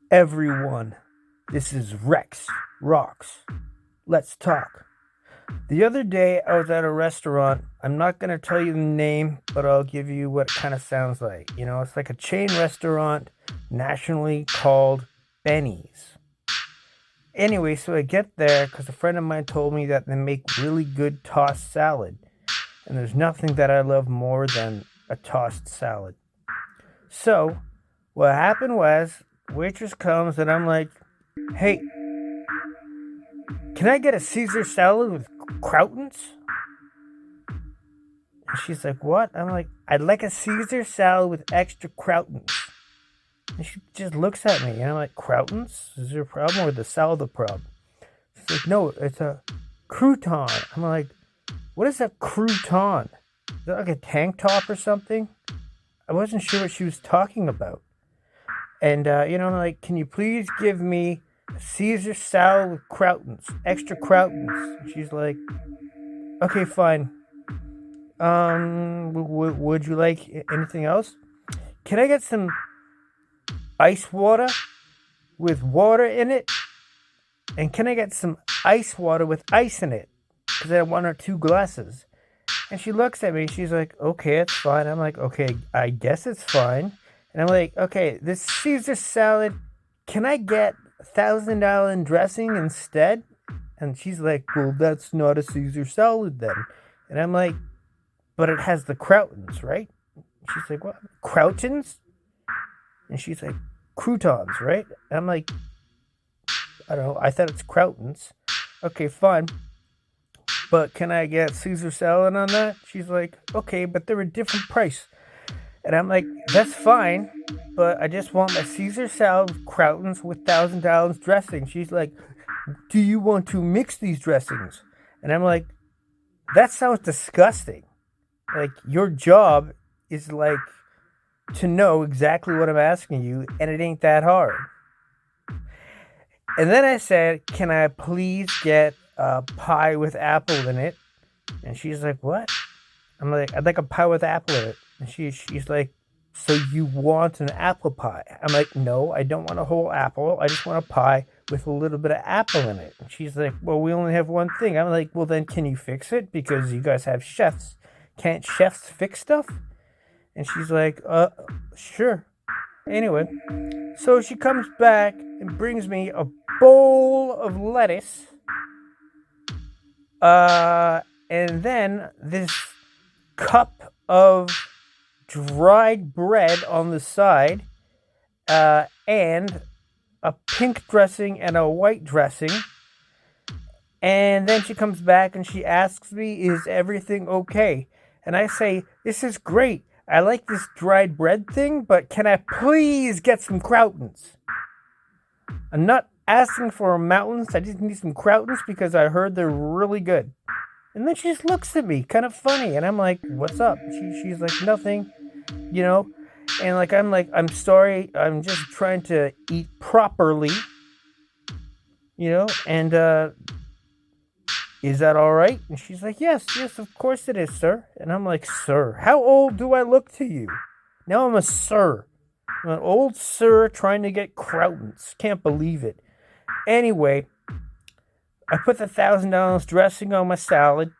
Everyone, this is Roxx. Let's talk. The other day, I was at a restaurant. I'm not going to tell you the name, but I'll give you what it kind of sounds like. It's like a chain restaurant nationally called Denny's. Anyway, so I get there because a friend of mine told me that they make really good tossed salad. And there's nothing that I love more than a tossed salad. So, what happened was, waitress comes and I'm like, hey, can I get a Caesar salad with Croutons? And she's like, what? I'm like, I'd like a Caesar salad with extra Croutons. And she just looks at me and I'm like, Croutons? Is there a problem or the salad the problem? She's like, no, it's a crouton. I'm like, what is a crouton? Is that like a tank top or something? I wasn't sure what she was talking about. And, I'm like, can you please give me a Caesar salad with Croutons, extra Croutons? And she's like, okay, fine. Would you like anything else? Can I get some ice water with water in it? And can I get some ice water with ice in it? Because I want her 2 glasses. And she looks at me. She's like, okay, it's fine. I'm like, okay, I guess it's fine. And I'm like, okay, this Caesar salad, can I get $1,000 dressing instead? And she's like, well, that's not a Caesar salad then. And I'm like, but it has the Croutons, right? She's like, what? Croutons? And she's like, Croutons, right? And I'm like, I don't know. I thought it's Croutons. Okay, fine. But can I get Caesar salad on that? She's like, okay, but they're a different price. And I'm like, that's fine, but I just want my Caesar salad with Croutons with $1,000 dressing. She's like, do you want to mix these dressings? And I'm like, that sounds disgusting. Like, your job is like to know exactly what I'm asking you, and it ain't that hard. And then I said, can I please get a pie with apple in it? And she's like, what? I'm like, I'd like a pie with apple in it. And she's like, so you want an apple pie? I'm like, no, I don't want a whole apple. I just want a pie with a little bit of apple in it. And she's like, well, we only have one thing. I'm like, well, then can you fix it? Because you guys have chefs. Can't chefs fix stuff? And she's like, sure. Anyway, so she comes back and brings me a bowl of lettuce. And then this cup of dried bread on the side, and a pink dressing and a white dressing. And then she comes back and she asks me, is everything okay? And I say, this is great. I like this dried bread thing, but can I please get some Croutons? I'm not asking for mountains. I just need some Croutons because I heard they're really good. And then she just looks at me, kind of funny. And I'm like, what's up? She's like, nothing, And I'm sorry. I'm just trying to eat properly, And is that all right? And she's like, yes, of course it is, sir. And I'm like, sir, how old do I look to you? Now I'm a sir. I'm an old sir trying to get Croutons. Can't believe it. Anyway, I put the $1,000 dressing on my salad.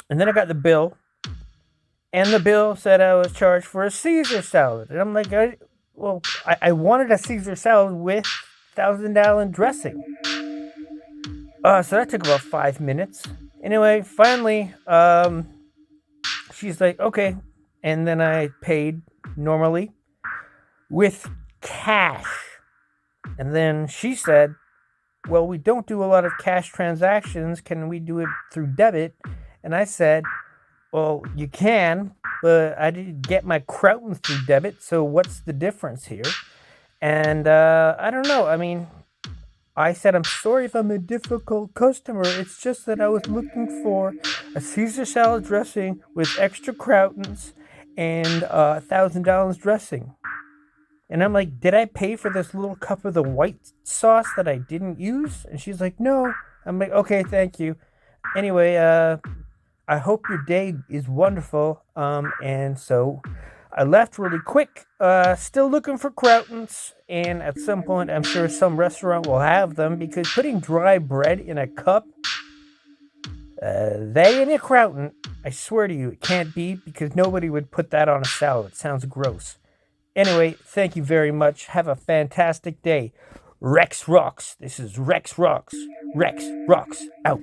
And then I got the bill. And the bill said I was charged for a Caesar salad. And I'm like, I wanted a Caesar salad with $1,000 dressing. So that took about 5 minutes. Anyway, finally, she's like, okay. And then I paid normally with cash. And then she said, well, we don't do a lot of cash transactions. Can we do it through debit? And I said, well, you can, but I didn't get my Croutons through debit. So what's the difference here? And I don't know. I mean, I said, I'm sorry if I'm a difficult customer. It's just that I was looking for a Caesar salad dressing with extra Croutons and $1,000 dressing. And I'm like, did I pay for this little cup of the white sauce that I didn't use? And she's like, no. I'm like, okay, thank you. Anyway, I hope your day is wonderful. And so I left really quick. Still looking for Croutons, and at some point, I'm sure some restaurant will have them because putting dry bread in a cup, that ain't a Crowton. I swear to you, it can't be because nobody would put that on a salad. It sounds gross. Anyway, thank you very much. Have a fantastic day. Rexx rocks. This is Rexx rocks. Rexx rocks out.